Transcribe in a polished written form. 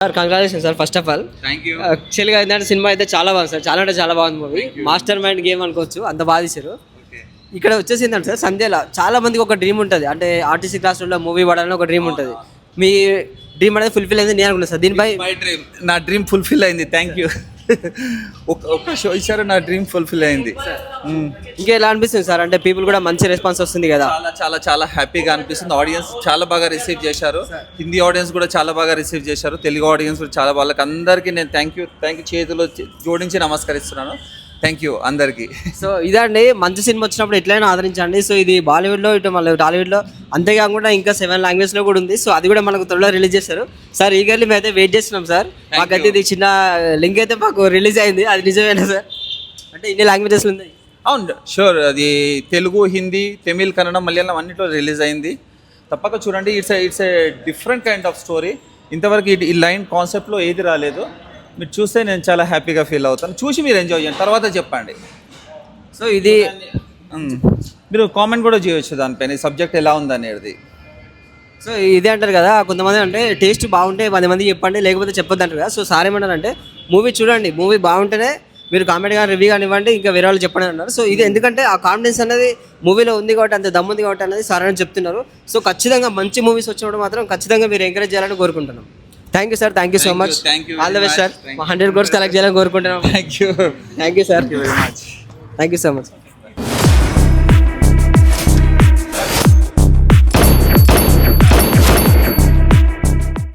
Sir congratulation sir first of all. Thank you. యాక్చువల్గా ఏంటంటే cinema అయితే చాలా బాగుంది సార్, చాలా అంటే చాలా బాగుంది మూవీ. మాస్టర్ మైండ్ గేమ్ అనుకోవచ్చు, అంత బాగా తీశారు. ఇక్కడ వచ్చేసి ఏంటంటే సార్ సంధ్యలో చాలా మందికి ఒక డ్రీమ్ ఉంటుంది, అంటే ఆర్టీసీ క్లాస్ రూమ్లో మూవీ పడాలని ఒక డ్రీమ్ ఉంటుంది. మీ డ్రీమ్ అనేది ఫుల్ఫిల్ అయింది నేను అనుకున్నాను సార్. దీనిపై మై డ్రీమ్, నా డ్రీమ్ ఫుల్ఫిల్ అయింది. Thank you. ఒక్క షో ఇచ్చారు, నా డ్రీమ్ ఫుల్ఫిల్ అయింది. ఇంకా ఎలా అనిపిస్తుంది సార్, అంటే పీపుల్ కూడా మంచి రెస్పాన్స్ వస్తుంది కదా? చాలా చాలా చాలా హ్యాపీగా అనిపిస్తుంది. ఆడియన్స్ చాలా బాగా రిసీవ్ చేశారు. హిందీ ఆడియన్స్ కూడా చాలా బాగా రిసీవ్ చేశారు. తెలుగు ఆడియన్స్ కూడా చాలా వాళ్ళకి అందరికీ నేను థ్యాంక్ యూ చేతిలో జోడించి నమస్కరిస్తున్నాను. థ్యాంక్ యూ అందరికీ. సో ఇదండి, మంచి సినిమా వచ్చినప్పుడు ఎట్లయినా ఆదరించండి. సో ఇది బాలీవుడ్లో, ఇటు మళ్ళీ టాలీవుడ్లో, అంతేకాకుండా ఇంకా 7 లాంగ్వేజ్లో కూడా ఉంది. సో అది కూడా మనకు త్వరలో రిలీజ్ చేస్తారు సార్. ఈగర్లీ మేము అయితే వెయిట్ చేస్తున్నాం సార్. మాకైతే ఇది చిన్న లింక్ అయితే మాకు రిలీజ్ అయింది, అది నిజమేనా సార్? అంటే ఇన్ని లాంగ్వేజెస్లు ఉన్నాయి? అవును, షూర్. అది తెలుగు, హిందీ, తమిళ్, కన్నడం, మలయాళం అన్నింటిలో రిలీజ్ అయింది. తప్పక చూడండి. It's a different kind of story. ఇంతవరకు ఈ లైన్ కాన్సెప్ట్లో ఏది రాలేదు. మీరు చూస్తే నేను చాలా హ్యాపీగా ఫీల్ అవుతాను. చూసి మీరు ఎంజాయ్ చేయండి, తర్వాత చెప్పండి. సో ఇది మీరు కామెంట్ కూడా చేయొచ్చు దానిపైన, సబ్జెక్ట్ ఎలా ఉందనేది. సో ఇదే అంటారు కదా కొంతమంది, అంటే టేస్ట్ బాగుంటే 10 మందికి చెప్పండి, లేకపోతే చెప్పొద్దు అంటారు కదా. సో సార్ ఏమన్నారంటే మూవీ చూడండి, మూవీ బాగుంటేనే మీరు కామెంట్ కానీ రివ్యూ కానీ ఇవ్వండి, ఇంకా వేరే వాళ్ళు చెప్పండి అన్నారు. సో ఇది ఎందుకంటే ఆ కాన్ఫిడెన్స్ అనేది మూవీలో ఉంది కాబట్టి, అంత దమ్ము ఉంది కాబట్టి అనేది సార్ అని చెప్తున్నారు. సో ఖచ్చితంగా మంచి మూవీస్ వచ్చినప్పుడు మాత్రం ఖచ్చితంగా మీరు ఎంకరేజ్ చేయాలని కోరుకుంటున్నాం. Thank you sir, thank you so much. All the best sir. 100 crores collect చేయాలని కోరుకుంటున్నాం. Thank you sir. Thank you so much.